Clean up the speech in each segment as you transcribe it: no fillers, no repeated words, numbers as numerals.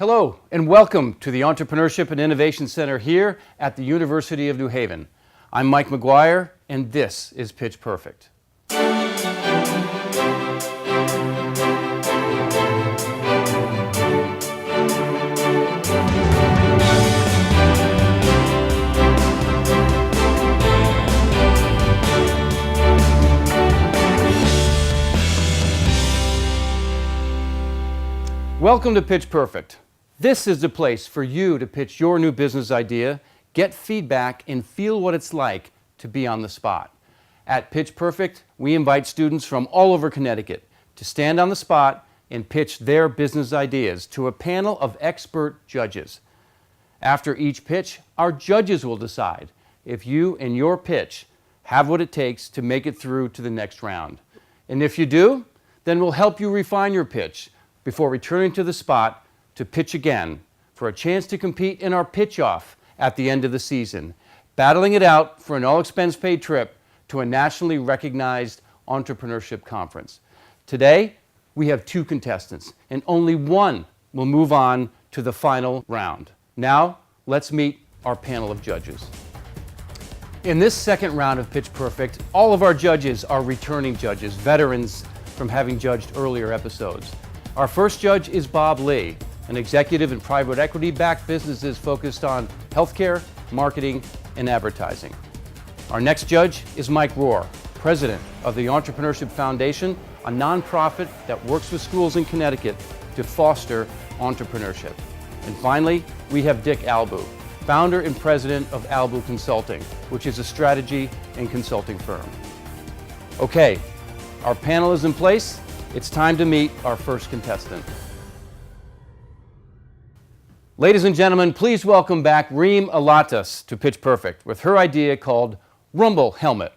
Hello and welcome to the Entrepreneurship and Innovation Center here at the University of New Haven. I'm Mike McGuire and this is Pitch Perfect. Welcome to Pitch Perfect. This is the place for you to pitch your new business idea, get feedback, and feel what it's like to be on the spot. At Pitch Perfect, we invite students from all over Connecticut to stand on the spot and pitch their business ideas to a panel of expert judges. After each pitch, our judges will decide if you and your pitch have what it takes to make it through to the next round. And if you do, then we'll help you refine your pitch before returning to the spot to pitch again for a chance to compete in our pitch-off at the end of the season, battling it out for an all-expense-paid trip to a nationally recognized entrepreneurship conference. Today, we have two contestants, and only one will move on to the final round. Now, let's meet our panel of judges. In this second round of Pitch Perfect, all of our judges are returning judges, veterans from having judged earlier episodes. Our first judge is Bob Lee, an executive in private equity-backed businesses focused on healthcare, marketing, and advertising. Our next judge is Mike Rohr, president of the Entrepreneurship Foundation, a nonprofit that works with schools in Connecticut to foster entrepreneurship. And finally, we have Dick Albu, founder and president of Albu Consulting, which is a strategy and consulting firm. Okay, our panel is in place. It's time to meet our first contestant. Ladies and gentlemen, please welcome back Reem Alattas to Pitch Perfect with her idea called Rumble Helmet.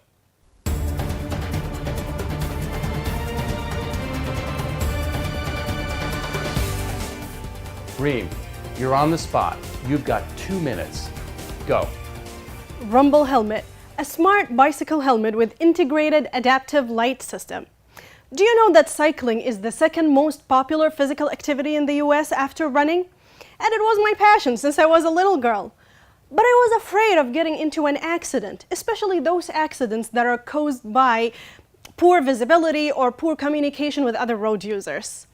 Reem, you're on the spot. You've got 2 minutes. Go. Rumble Helmet, a smart bicycle helmet with integrated adaptive light system. Do you know that cycling is the second most popular physical activity in the US after running? And it was my passion since I was a little girl. But I was afraid of getting into an accident, especially those accidents that are caused by poor visibility or poor communication with other road users.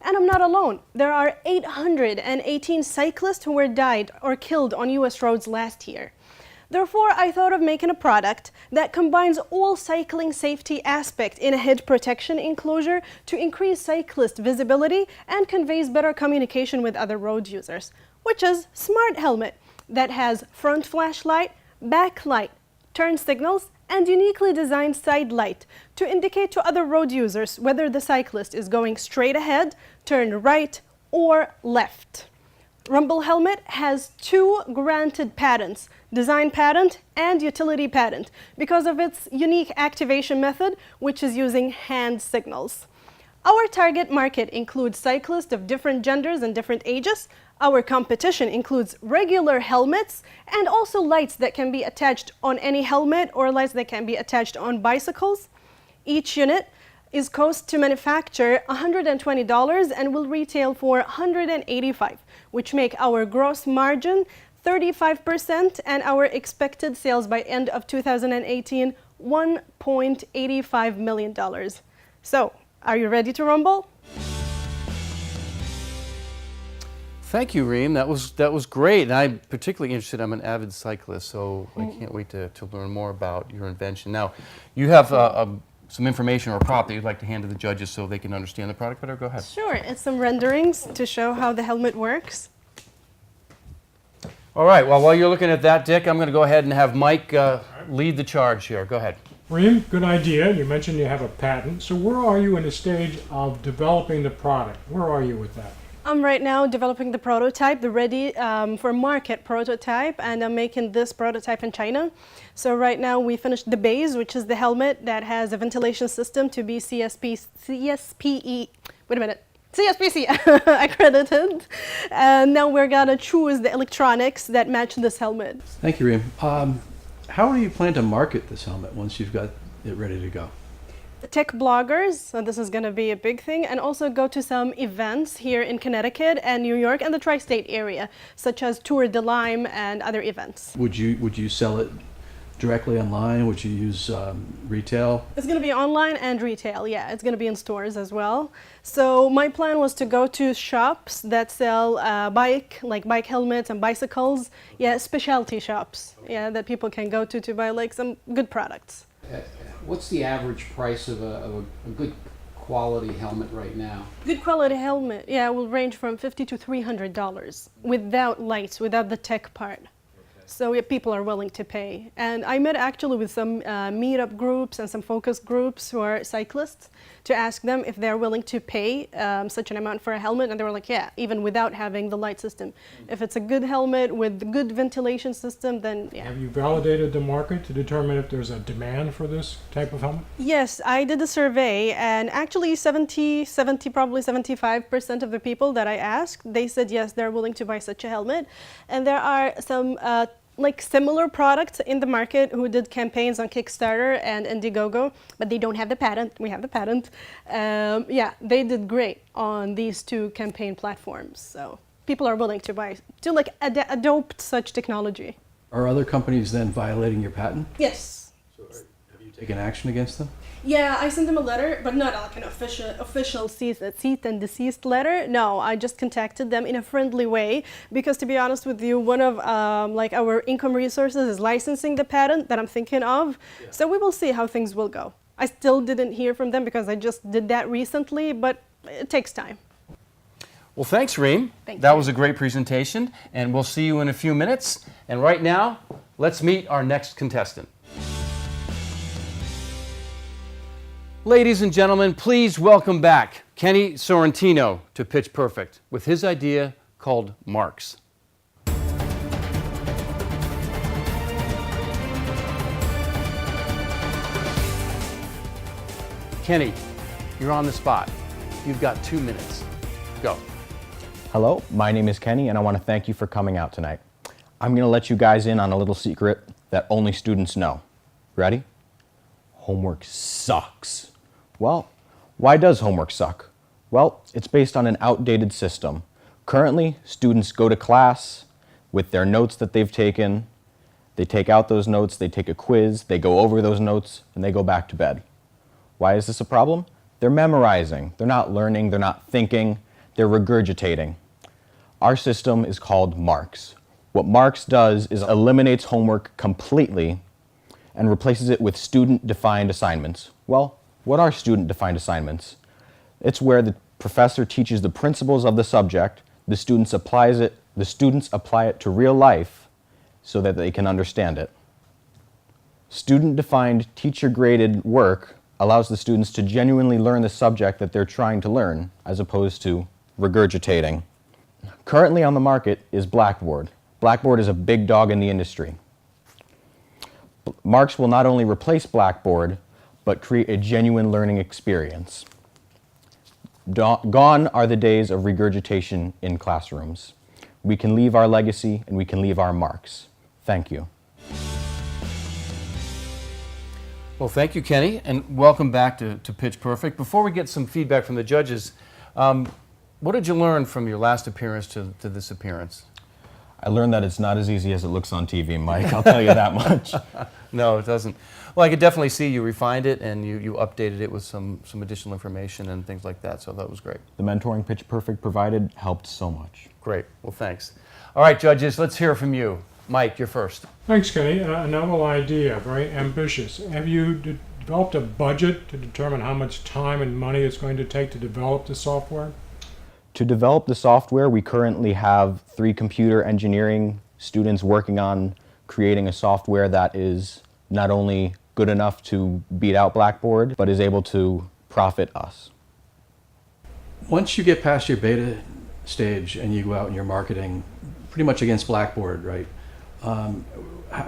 And I'm not alone. There are 818 cyclists who were died or killed on US roads last year. Therefore, I thought of making a product that combines all cycling safety aspects in a head protection enclosure to increase cyclist visibility and conveys better communication with other road users, which is Smart Helmet that has front flashlight, back light, turn signals, and uniquely designed side light to indicate to other road users whether the cyclist is going straight ahead, turn right, or left. Rumble Helmet has 2 granted patents, design patent and utility patent, because of its unique activation method, which is using hand signals. Our target market includes cyclists of different genders and different ages. Our competition includes regular helmets and also lights that can be attached on any helmet or lights that can be attached on bicycles. Each unit is cost to manufacture $120 and will retail for $185, which make our gross margin 35% and our expected sales by end of 2018 $1.85 million. So, are you ready to rumble? Thank you, Reem. That was great. And I'm particularly interested. I'm an avid cyclist, so I can't wait to learn more about your invention. Now, you have some information or prop that you'd like to hand to the judges so they can understand the product better. Go ahead. Sure. It's some renderings to show how the helmet works. All right. Well, while you're looking at that, Dick, I'm going to go ahead and have Mike lead the charge here. Go ahead. Reem, good idea. You mentioned you have a patent. So where are you in the stage of developing the product? Where are you with that? I'm right now developing the prototype, the ready for market prototype, and I'm making this prototype in China. So right now we finished the base, which is the helmet that has a ventilation system to be CSPC accredited. And now we're gonna choose the electronics that match this helmet. Thank you, Reem. How do you plan to market this helmet once you've got it ready to go? tech bloggers, so this is going to be a big thing, and also go to some events here in Connecticut and New York and the tri-state area, such as Tour de Lyme and other events. Would you sell it directly online? Would you use retail? It's going to be online and retail, yeah. It's going to be in stores as well. So my plan was to go to shops that sell bike helmets and bicycles, yeah, specialty shops, yeah, that people can go to buy like some good products. What's the average price of a good quality helmet right now? Good quality helmet, yeah, will range from $50 to $300 without lights, without the tech part. So yeah, people are willing to pay. And I met actually with some meetup groups and some focus groups who are cyclists to ask them if they're willing to pay such an amount for a helmet. And they were like, yeah, even without having the light system. If it's a good helmet with good ventilation system, then yeah. Have you validated the market to determine if there's a demand for this type of helmet? Yes, I did a survey, and actually probably 75% of the people that I asked, they said yes, they're willing to buy such a helmet. And there are some like similar products in the market who did campaigns on Kickstarter and Indiegogo, but they don't have the patent. We have the patent. Yeah, they did great on these two campaign platforms. So people are willing to buy, to like adopt such technology. Are other companies then violating your patent? Yes. So have you taken action against them? Yeah, I sent them a letter, but not like an official cease and desist letter. No, I just contacted them in a friendly way because, to be honest with you, one of like our income resources is licensing the patent that I'm thinking of. Yeah. So we will see how things will go. I still didn't hear from them because I just did that recently, but it takes time. Well, thanks, Reem. Thank that you. was a great presentation, and we'll see you in a few minutes. And right now, let's meet our next contestant. Ladies and gentlemen, please welcome back Kenny Sorrentino to Pitch Perfect with his idea called Marks. Kenny, you're on the spot. You've got 2 minutes. Go. Hello, my name is Kenny, and I want to thank you for coming out tonight. I'm going to let you guys in on a little secret that only students know. Ready? Homework sucks. Well, why does homework suck? Well, it's based on an outdated system. Currently, students go to class with their notes that they've taken. They take out those notes, they take a quiz, they go over those notes, and they go back to bed. Why is this a problem? They're memorizing. They're not learning, they're not thinking, they're regurgitating. Our system is called Marks. What Marks does is eliminates homework completely and replaces it with student-defined assignments. Well, what are student-defined assignments? It's where the professor teaches the principles of the subject, the students apply it to real life so that they can understand it. Student-defined, teacher-graded work allows the students to genuinely learn the subject that they're trying to learn, as opposed to regurgitating. Currently on the market is Blackboard. Blackboard is a big dog in the industry. Marks will not only replace Blackboard, but create a genuine learning experience. Gone are the days of regurgitation in classrooms. We can leave our legacy and we can leave our marks. Thank you. Well, thank you, Kenny, and welcome back to Pitch Perfect. Before we get some feedback from the judges, what did you learn from your last appearance to this appearance? I learned that it's not as easy as it looks on TV, Mike. I'll tell you that much. No, it doesn't. Well, I could definitely see you refined it and you updated it with some additional information and things like that, so that was great. The mentoring Pitch Perfect provided helped so much. Great. Well, thanks. All right, judges, let's hear from you. Mike, you're first. Thanks, Kenny. A novel idea, very ambitious. Have you developed a budget to determine how much time and money it's going to take to develop the software? To develop the software, we currently have 3 computer engineering students working on creating a software that is not only good enough to beat out Blackboard, but is able to profit us. Once you get past your beta stage and you go out and you're marketing pretty much against Blackboard, right?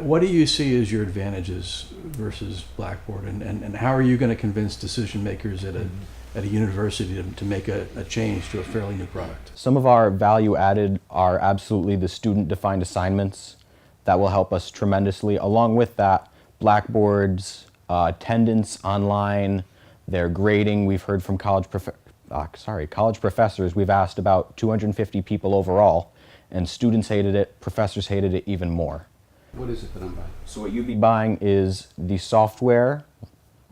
What do you see as your advantages versus Blackboard, and how are you going to convince decision makers at a university to make a change to a fairly new product? Some of our value added are absolutely the student-defined assignments that will help us tremendously. Along with that, Blackboard's attendance online, Their grading, we've heard from college professors. We've asked about 250 people overall, and students hated it, professors hated it even more. What is it that I'm buying? So what you'd be buying is the software,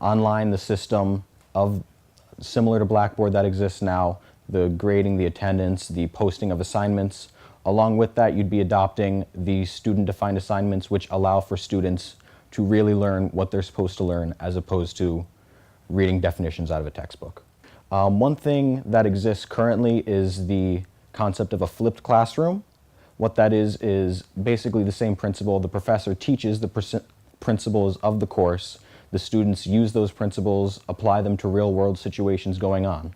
online, the system of similar to Blackboard that exists now, the grading, the attendance, the posting of assignments. Along with that, you'd be adopting the student-defined assignments, which allow for students to really learn what they're supposed to learn as opposed to reading definitions out of a textbook. One thing that exists currently is the concept of a flipped classroom. What that is basically the same principle. The professor teaches the principles of the course. The students use those principles, apply them to real-world situations going on.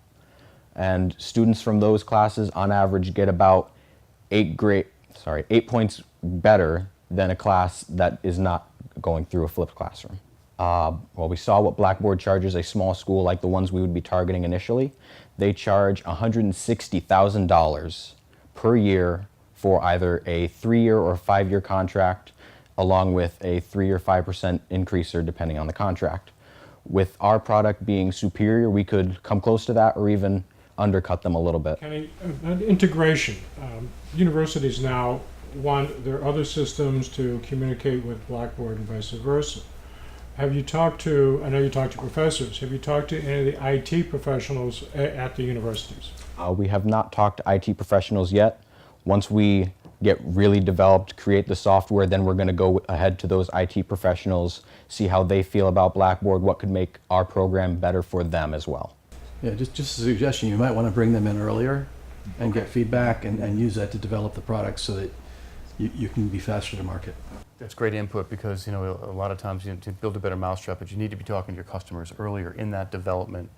And students from those classes, on average, get about 8 points better than a class that is not going through a flipped classroom. Well, we saw what Blackboard charges a small school like the ones we would be targeting initially. They charge $160,000 per year for either a 3-year or 5-year contract, along with a 3 or 5% increaser depending on the contract. With our product being superior, we could come close to that or even undercut them a little bit. Kenny, integration. Universities now want their other systems to communicate with Blackboard and vice versa. Have you talked to, I know you talked to professors, have you talked to any of the IT professionals at the universities? We have not talked to IT professionals yet. Once we get really developed, create the software, then we're going to go ahead to those IT professionals, see how they feel about Blackboard, what could make our program better for them as well. Yeah, just a suggestion, you might want to bring them in earlier and get feedback and use that to develop the product so that you can be faster to market. That's great input because, you know, a lot of times to build a better mousetrap, but you need to be talking to your customers earlier in that development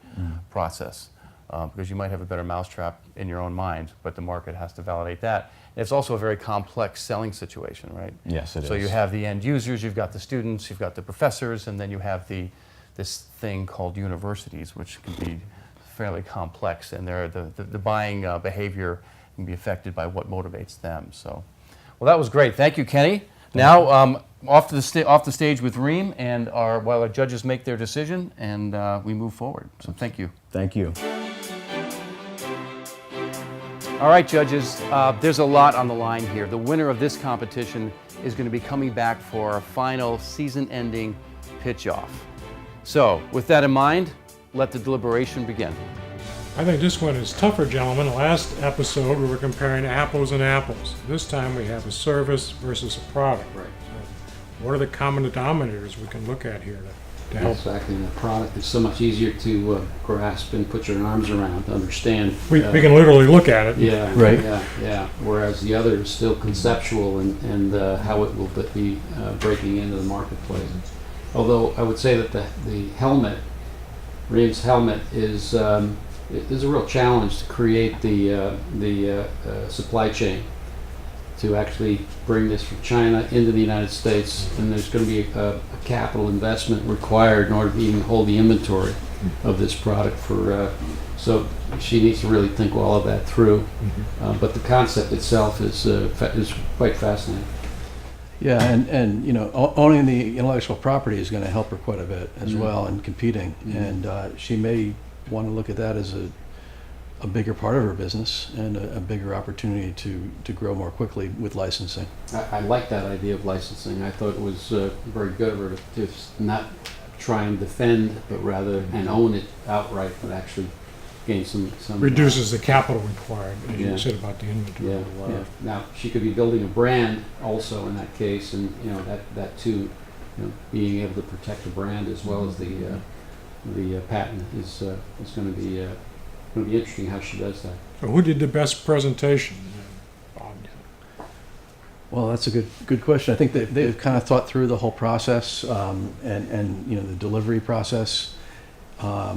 process because you might have a better mousetrap in your own mind, but the market has to validate that. It's also a very complex selling situation, right? Yes, it is. So you have the end users, you've got the students, you've got the professors, and then you have this thing called universities, which can be fairly complex, and the buying behavior can be affected by what motivates them. So, well, that was great. Thank you, Kenny. Now, off the stage with Reem, and while our judges make their decision, and we move forward. So, thank you. Thank you. All right, judges, there's a lot on the line here. The winner of this competition is going to be coming back for our final season-ending pitch-off. So, with that in mind, let the deliberation begin. I think this one is tougher, gentlemen. Last episode we were comparing apples and apples. This time we have a service versus a product. Right. So what are the common denominators we can look at here to help? Exactly. And the product is so much easier to grasp and put your arms around, to understand. We can literally look at it. Yeah. Right. Yeah. Whereas the other is still conceptual and how it will be breaking into the marketplace. Although I would say that the helmet, Reem's helmet, is a real challenge to create the supply chain to actually bring this from China into the United States, and there's going to be a capital investment required in order to even hold the inventory of this product so she needs to really think all of that through. But the concept itself is quite fascinating. Yeah, and you know, owning the intellectual property is going to help her quite a bit as well in competing, and she may want to look at that as a bigger part of her business and a bigger opportunity to grow more quickly with licensing. I like that idea of licensing. I thought it was very good of her to not try and defend, but rather and own it outright, but actually gain some Reduces the capital required, as Yeah. you said about the inventory. Yeah. Now she could be building a brand also in that case, and you know that too, being able to protect the brand as well as the patent is going to be interesting how she does that. So who did the best presentation? Well, that's a good question. I think they've kind of thought through the whole process and you know, the delivery process. I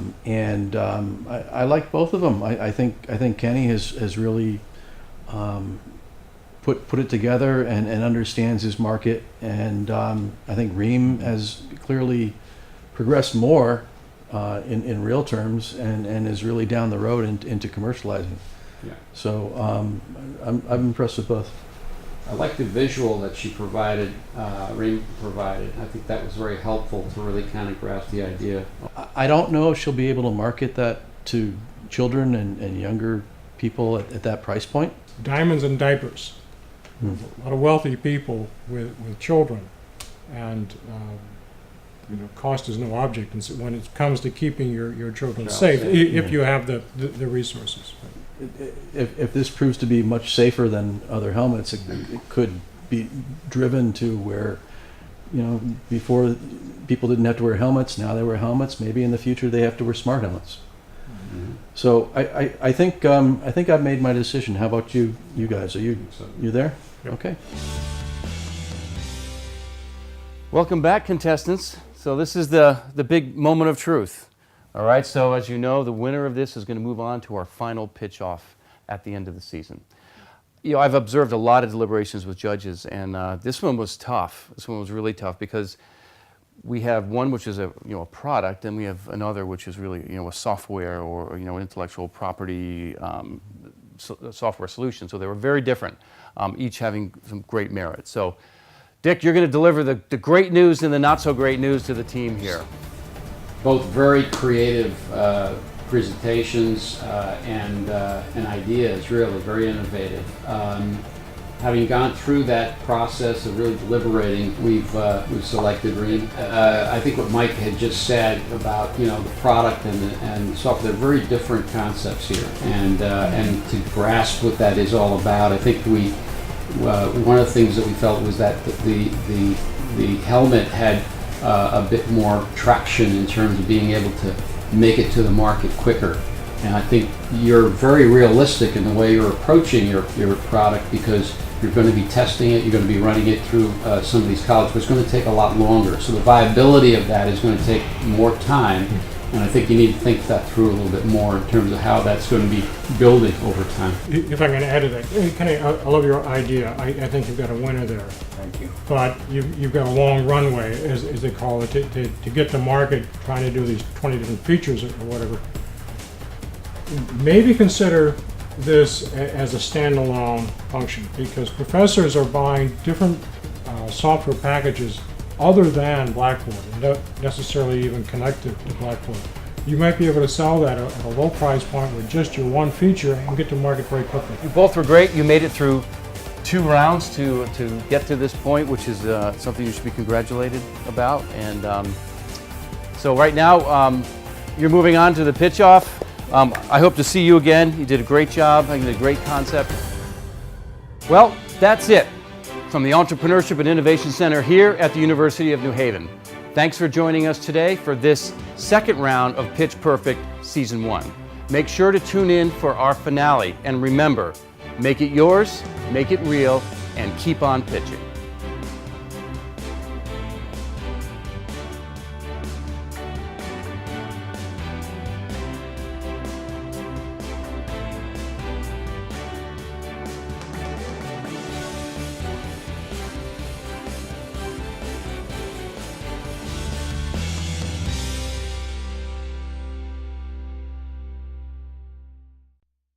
like both of them. I think Kenny has really put it together and understands his market, and I think Reem has clearly progressed more in real terms and is really down the road into commercializing. Yeah. So I'm impressed with both. I like the visual that she provided, Reem provided. I think that was very helpful to really kind of grasp the idea. I don't know if she'll be able to market that to children and younger people at that price point. Diamonds and diapers. A lot of wealthy people with children, and cost is no object when it comes to keeping your children safe, if you have the resources. If this proves to be much safer than other helmets, it could be driven to where, before people didn't have to wear helmets, now they wear helmets. Maybe in the future they have to wear smart helmets. Mm-hmm. So I think I've made my decision. How about you guys? Are you there? Yep. Okay. Welcome back, contestants. So this is the big moment of truth. All right, so as you know, the winner of this is going to move on to our final pitch off at the end of the season. I've observed a lot of deliberations with judges, and this one was tough. This one was really tough because we have one which is a product, and we have another which is really a software or an intellectual property software solution. So they were very different, each having some great merit. So, Dick, you're going to deliver the great news and the not so great news to the team here. Both very creative presentations and ideas, really very innovative. Having gone through that process of really deliberating, we've selected Reem. I think what Mike had just said about the product and the software, they're very different concepts here, and to grasp what that is all about, I think one of the things that we felt was that the helmet had a bit more traction in terms of being able to make it to the market quicker. And I think you're very realistic in the way you're approaching your product, because you're going to be testing it, you're going to be running it through some of these colleges, but it's going to take a lot longer. So the viability of that is going to take more time, and I think you need to think that through a little bit more in terms of how that's going to be building over time. If I can add to that, Kenny, I love your idea. I think you've got a winner there. Thank you. But you've got a long runway, as they call it, to get to market, trying to do these 20 different features or whatever. Maybe consider this as a standalone function, because professors are buying different software packages other than Blackboard, and not necessarily even connected to Blackboard. You might be able to sell that at a low price point with just your one feature and get to market very quickly. You both were great. You made it through 2 rounds to get to this point, which is something you should be congratulated about. And so right now, you're moving on to the pitch off. I hope to see you again. You did a great job. You did a great concept. Well, that's it from the Entrepreneurship and Innovation Center here at the University of New Haven. Thanks for joining us today for this second round of Pitch Perfect Season 1. Make sure to tune in for our finale, and remember, make it yours, make it real, and keep on pitching.